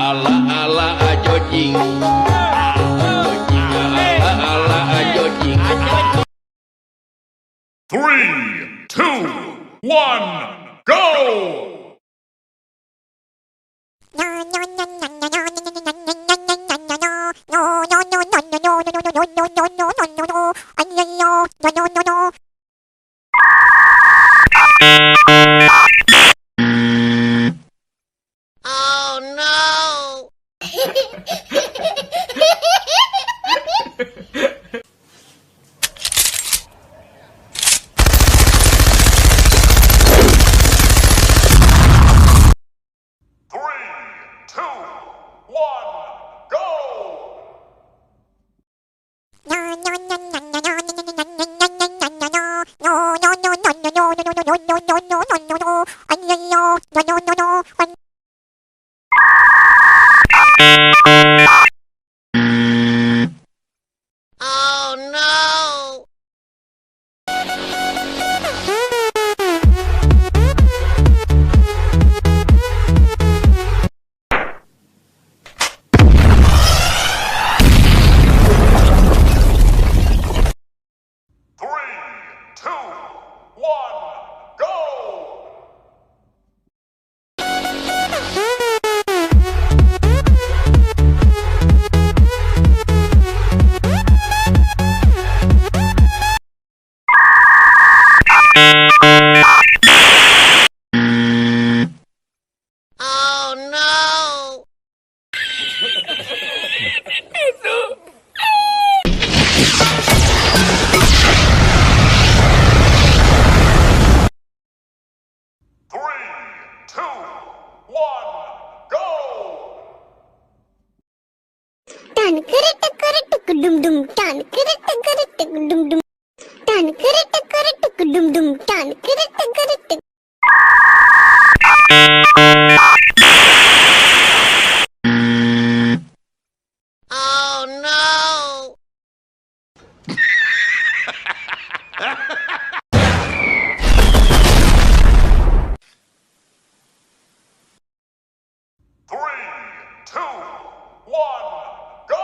Ala-ala ajojing. Ala-ala ajojing. 3, 2, 1, go! Oh no! 3, 2, 1, go! Oh no! 3, 2, 1, go! Oh no! 3, 2, 1, go! Tan kereta kereta kedum dum tan kereta kereta kedum dum tan kereta kereta kedum dum tan kereta kereta. Oh no! 3, 2, 1, go!